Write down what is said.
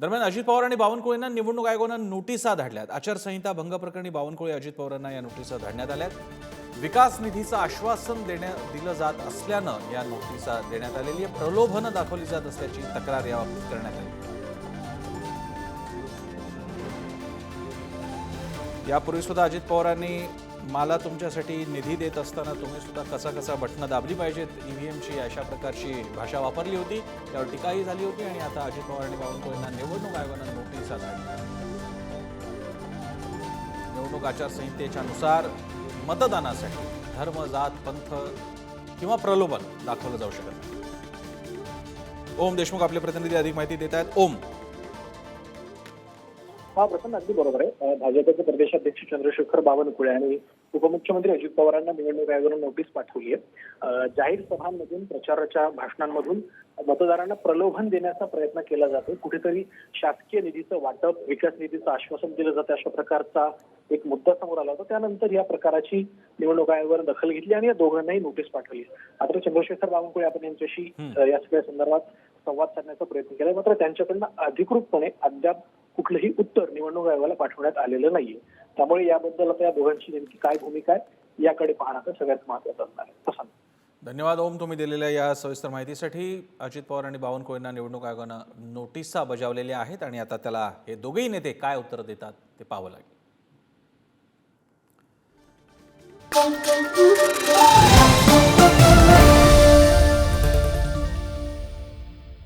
दरम्यान अजित पवार आणि बावनकुळेंना निवडणूक आयोगानं नोटिसा धाडल्यात। आचारसंहिता भंग प्रकरणी बावनकुळे अजित पवारांना या नोटिसा धाडण्यात आल्यात। विकास निधीचं आश्वासन दिलं जात असल्यानं या नोटिसा देण्यात आलेली आहे। प्रलोभनं दाखवली जात असल्याची तक्रार याबाबत करण्यात आली। यापूर्वी सुद्धा अजित पवारांनी मला तुमच्यासाठी निधी देत असताना तुम्ही सुद्धा कसा बटणं दाबली पाहिजेत ईव्हीएमची अशा प्रकारची भाषा वापरली होती। त्यावर टीकाही झाली होती आणि आता अजित पवार आणि बावनकुळेंना निवडणूक आयोगानं नोटीसा धाडल्या। निवडणूक आचारसंहितेच्या नुसार मतदानासाठी धर्म, जात, पंथ किंवा प्रलोभन दाखवलं जाऊ शकत नाही। ओम देशमुख आपले प्रतिनिधी अधिक माहिती देत आहेत। ओम, हा प्रसन्न अगदी बरोबर आहे। भाजपचे प्रदेशाध्यक्ष चंद्रशेखर बावनकुळे आणि उपमुख्यमंत्री अजित पवारांना निवडणूक आयोगानं नोटीस पाठवली आहे। जाहीर सभांमधून, प्रचाराच्या भाषणांमधून मतदारांना प्रलोभन देण्याचा प्रयत्न केला जातो। कुठेतरी शासकीय निधीचं वाटप, विकास निधीचं आश्वासन दिलं जातं, अशा प्रकारचा एक मुद्दा समोर आला होता। त्यानंतर या प्रकाराची निवडणूक आयोगानं दखल घेतली आणि या दोघांनाही नोटीस पाठवली। मात्र चंद्रशेखर बावनकुळे आपण यांच्याशी या सगळ्या संदर्भात संवाद साधण्याचा प्रयत्न केला, मात्र त्यांच्याकडनं अधिकृतपणे अद्याप कुठलंही उत्तर निवडणूक आयोगाला पाठवण्यात आलेलं नाहीये। त्यामुळे याबद्दल आता या दोघांची नेमकी काय भूमिका आहे याकडे पाहणं सगळ्यात महत्त्वाचं असणार आहे। प्रसन्न, धन्यवाद ओम, तुम्ही दिलेल्या या सविस्तर माहितीसाठी। अजित पवार आणि बावनकुळेंना निवडणूक आयोगानं नोटिसा बजावलेल्या आहेत आणि आता त्याला हे दोघेही नेते काय उत्तर देतात ते पाहावं लागेल।